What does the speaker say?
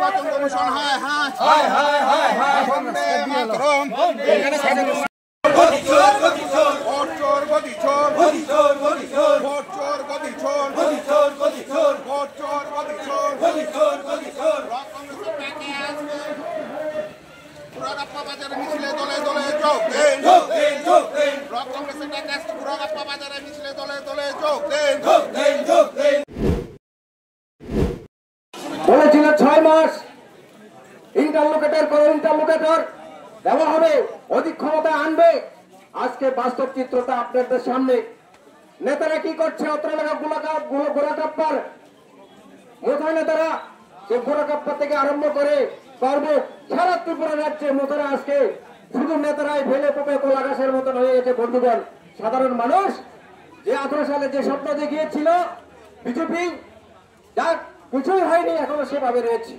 নির্বাচন কমিশন হায় হায় হায় হায় হায় হায় বন্দে মাতরম ভোট চোর গদি চোর ভোট চোর গদি চোর গদি চোর গদি চোর ভোট চোর গদি চোর গদি চোর গদি চোর ভোট চোর গদি চোর গদি চোর গদি চোর কংগ্রেসের প্যাকে আসবে পুরাগাপ্পা বাজারে মিছিলে দলে দলে যোগ দেন যোগ দেন যোগ দেন কংগ্রেসের প্যাকে আসবে পুরাগাপ্পা বাজারে মিছিলে দলে দলে যোগ দেন যোগ দেন যোগ দেন বলেছিল 6 মাস ইন্টারলোকেটর দেওয়া হবে, অধিক ক্ষমতা আনবে। আজকে বাস্তব চিত্রটা আপনাদের সামনে। নেতারা কি করছে? অত্র এলাকা গোলাকাপ্পার মোথা নেতারা, সে গোলাকাপ্পা থেকে আরম্ভ করে পর্ব সারা ত্রিপুরা রাজ্যে মোথারা আজকে শুধু নেতারাই ফেলে পোপে কলা গাছের মতন হয়ে গেছে। বন্ধুগণ, সাধারণ মানুষ যে 18 সালে যে স্বপ্ন দেখিয়েছিল বিজেপি, যার কিছুই হয়নি, এখনো সেভাবে রয়েছে।